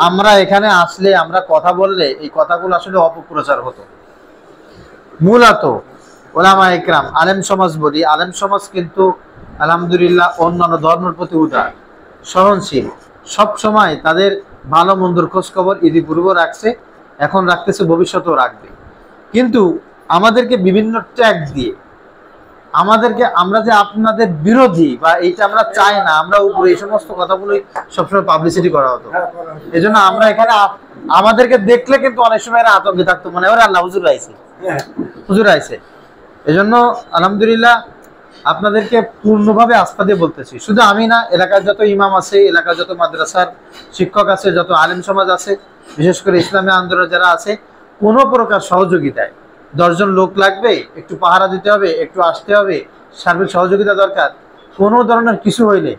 আমরা এখানে আসলে, আমরা কথা বললে এই কথাগুলো আসলে অপপ্রচার হতো। মূলত ওলামা ইকরাম, আলেম সমাজ বলি, আলেম সমাজ কিন্তু আলহামদুলিল্লাহ অন্যান্য ধর্মের প্রতি উদার, সহনশীল, সব সময় তাদের ভালো মন্দর খোঁজ খবর ইতিপূর্ব রাখছে, এখন রাখতেছে, ভবিষ্যতেও রাখবে। কিন্তু আমাদেরকে বিভিন্ন ট্যাগ দিয়ে আমাদেরকে, আমরা যে আপনাদের বিরোধী বা এইটা আমরা চাই না, আমরা উপরে এই সমস্ত কথাগুলোই সবসময় পাবলিসিটি করা হতো। এই জন্য আমরা এখানে আমাদেরকে দেখলে কিন্তু অনেক সময় এরা আতঙ্কে থাকতো, মানে ওরা আল্লাহ হুজুর আইছে, হুজুর আইছে। এই জন্য আলহামদুলিল্লাহ আপনাদেরকে পূর্ণভাবে আস্থা দিয়ে বলতেছি, শুধু আমি না, এলাকার যত ইমাম আছে, এলাকার যত মাদ্রাসার শিক্ষক আছে, যত আলেম সমাজ আছে, বিশেষ করে ইসলামী আন্দোলন যারা আছে, কোনো প্রকার সহযোগিতায় 10 জন লোক লাগবে, একটু পাহারা দিতে হবে, একটু আসতে হবে, সার্বিক সহযোগিতা দরকার, কোনো ধরনের কিছু হইলে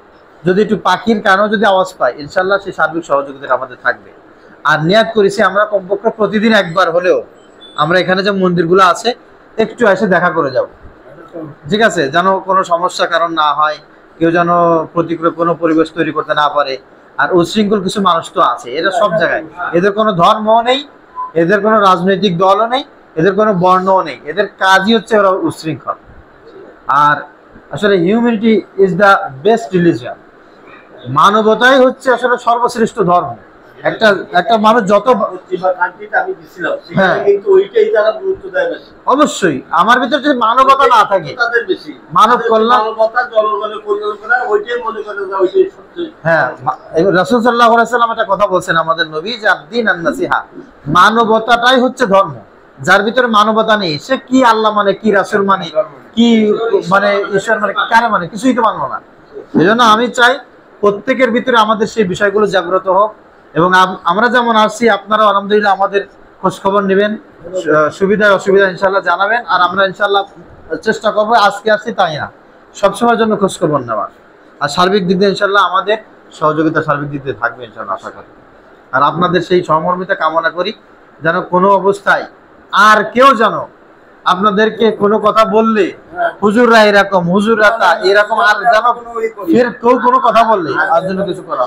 যদি একটু পাখির কানও যদি আওয়াজ পায়, ইনশাল্লাহ সেই সার্বিক সহযোগিতা আমাদের থাকবে। আর নিয়াত করেছি আমরা কমপক্ষে প্রতিদিন একবার হলেও আমরা এখানে যে মন্দিরগুলো আছে একটু এসে দেখা করে যাব, ঠিক আছে, যেন কোনো সমস্যা কারণ না হয়, কেউ যেন প্রতিকূল কোনো পরিবেশ তৈরি করতে না পারে। আর উচ্ছৃঙ্খল কিছু মানুষ তো আছে, এরা সব জায়গায়, এদের কোনো ধর্মও নেই, এদের কোনো রাজনৈতিক দলও নেই, এদের কোনো বর্ণও নেই, এদের কাজই হচ্ছে ওরা উচ্ছৃঙ্খল। আর আসলে humanity is the best religion, মানবতাই হচ্ছে আসলে সর্বশ্রেষ্ঠ ধর্ম। একটা একটা মানুষ যত, হ্যাঁ অবশ্যই, আমার ভিতরে যদি মানবতা না থাকে, মানব কল্যাণ, হ্যাঁ রাসূল সাল্লাল্লাহু আলাইহি ওয়াসাল্লাম একটা কথা বলছেন আমাদের নবী, যে আদ-দীন আন-নাসিহা, মানবতাটাই হচ্ছে ধর্ম। যার ভিতরে মানবতা নেই, সে কি আল্লাহ মানে, কি রাসূল মানে, কি মানে ঈশ্বর মানে, কার মানে, কিছুই তো মানলো না। এজন্য আমি চাই প্রত্যেকের ভিতরে আমাদের সেই বিষয়গুলো জাগ্রত হোক, এবং আমরা যেমন আসছি আপনারাও আলহামদুলিল্লাহ আমাদের খোঁজ খবর নেবেন, সুবিধা অসুবিধা ইনশাল্লাহ জানাবেন। আর আমরা ইনশাল্লাহ চেষ্টা করবো, আজকে আসছি তাই না, সবসময়ের জন্য খোঁজ খবর নেওয়ার। আর সার্বিক দিক দিয়ে ইনশাল্লাহ আমাদের সহযোগিতা সার্বিক দিক দিয়ে থাকবে ইনশাল্লাহ, আশা করি। আর আপনাদের সেই সহমর্মিতা কামনা করি, যেন কোনো অবস্থায় আর কেউ যেন আপনাদেরকে কোনো কথা বললে হুজুররা এরকম, হুজুররা তা এরকম, আর যেন ফের কেউ কোনো কথা বললে আর জন্য কিছু করা